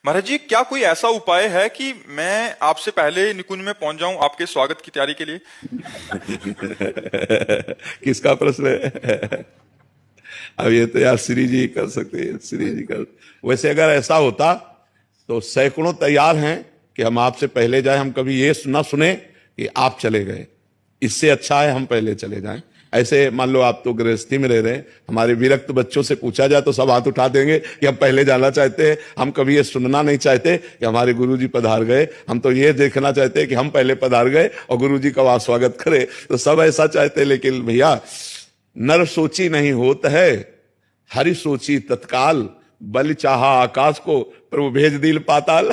महाराज जी, क्या कोई ऐसा उपाय है कि मैं आपसे पहले निकुंज में पहुंच जाऊं आपके स्वागत की तैयारी के लिए? किसका प्रश्न है? अब ये तो यार श्री जी कर सकते हैं, श्री जी कर। वैसे अगर ऐसा होता तो सैकड़ों तैयार हैं कि हम आपसे पहले जाए। हम कभी ये ना सुने कि आप चले गए। इससे अच्छा है हम पहले चले जाएं। ऐसे मान लो आप तो गृहस्थी में रह रहे हैं, हमारे विरक्त बच्चों से पूछा जाए तो सब हाथ उठा देंगे कि हम पहले जाना चाहते हैं। हम कभी ये सुनना नहीं चाहते कि हमारे गुरुजी पधार गए। हम तो ये देखना चाहते हैं कि हम पहले पधार गए और गुरुजी का स्वागत करें। तो सब ऐसा चाहते हैं। लेकिन भैया, नर सोची नहीं होत है, हरि सोची तत्काल। बलि चाहा आकाश को, प्रभु भेज दिल पाताल।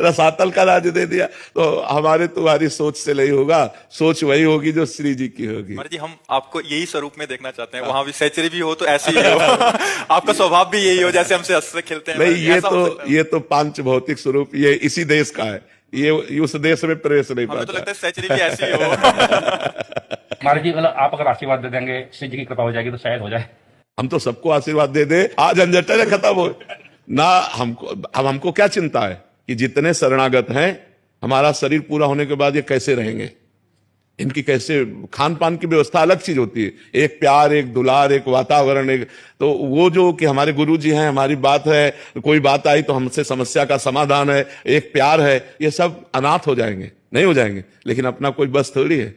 रसातल का राज दे दिया। तो हमारे तुम्हारी सोच से नहीं होगा, सोच वही होगी जो श्री जी की होगी। महाराज जी, हम आपको यही स्वरूप में देखना चाहते हैं। वहां भी सहचरी भी हो तो ऐसे ही हो। आपका स्वभाव भी यही हो जैसे हमसे हंस खेलते हैं। नहीं, ये तो पांच भौतिक स्वरूप ये इसी देश का है। ये उस देश में प्रवेश नहीं पाता। हमें तो लगता है सहचरी भी ऐसी ही हो। महाराज जी, मतलब आप अगर आशीर्वाद दे देंगे, श्री जी की कृपा हो जाएगी तो शायद हो जाए। हम तो सबको आशीर्वाद दे दे, आज झंझट खत्म हो ना। हमको क्या चिंता है कि जितने शरणागत हैं, हमारा शरीर पूरा होने के बाद ये कैसे रहेंगे, इनकी कैसे खान पान की व्यवस्था अलग चीज होती है। एक प्यार, एक दुलार, एक वातावरण, एक तो वो जो कि हमारे गुरु जी हैं, हमारी बात है, कोई बात आई तो हमसे समस्या का समाधान है, एक प्यार है, ये सब अनाथ हो जाएंगे, नहीं हो जाएंगे। लेकिन अपना कोई बस थोड़ी है,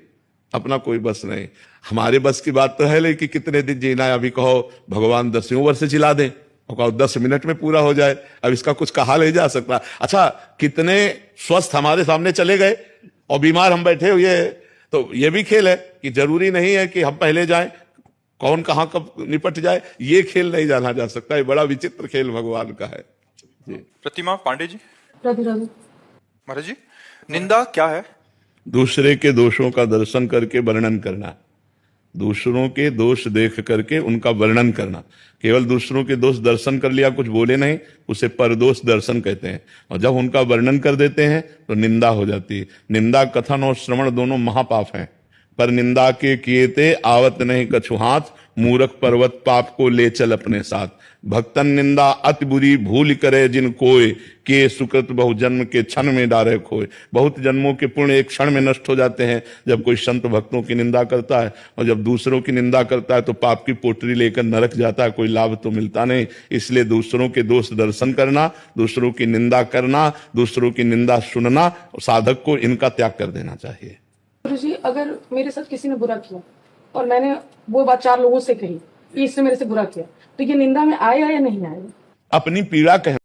अपना कोई बस नहीं। हमारे बस की बात तो है, लेकिन कितने दिन जीना है। अभी कहो भगवान 10वीं वर्ष जिला दें और कहो 10 मिनट में पूरा हो जाए। अब इसका कुछ कहा नहीं जा सकता। अच्छा, कितने स्वस्थ हमारे सामने चले गए और बीमार हम बैठे हुए। तो ये भी खेल है कि जरूरी नहीं है कि हम पहले जाएं, कौन कहां कब निपट जाए, ये खेल नहीं जाना जा सकता। ये बड़ा विचित्र खेल भगवान का है जी। प्रतिमा पांडे जी। राधे राधे। महाराज जी, निंदा क्या है? दूसरे के दोषों का दर्शन करके वर्णन करना, दूसरों के दोष देख करके उनका वर्णन करना। केवल दूसरों के दोष दर्शन कर लिया, कुछ बोले नहीं, उसे परदोष दर्शन कहते हैं। और जब उनका वर्णन कर देते हैं तो निंदा हो जाती है। निंदा, कथन और श्रवण दोनों महापाप हैं। पर निंदा के किएते आवत नहीं कछु हाथ, मूरख पर्वत पाप को ले चल अपने साथ। भक्तन निंदा अति बुरी भूल करे जिन कोय, के सुकृत बहु जन्म के क्षण में डारे खोए। बहुत जन्मों के पुण्य एक क्षण में नष्ट हो जाते हैं जब कोई संत भक्तों की निंदा करता है। और जब दूसरों की निंदा करता है तो पाप की पोटरी लेकर नरक जाता है, कोई लाभ तो मिलता नहीं। इसलिए दूसरों के दोष दर्शन करना, दूसरों की निंदा करना, दूसरों की निंदा सुनना, साधक को इनका त्याग कर देना चाहिए। गुरुजी, अगर मेरे साथ किसी ने बुरा किया और मैंने वो बात 4 लोगों से कही कि इसने मेरे से बुरा किया, तो ये निंदा में आएगा या नहीं आएगा? अपनी पीड़ा कह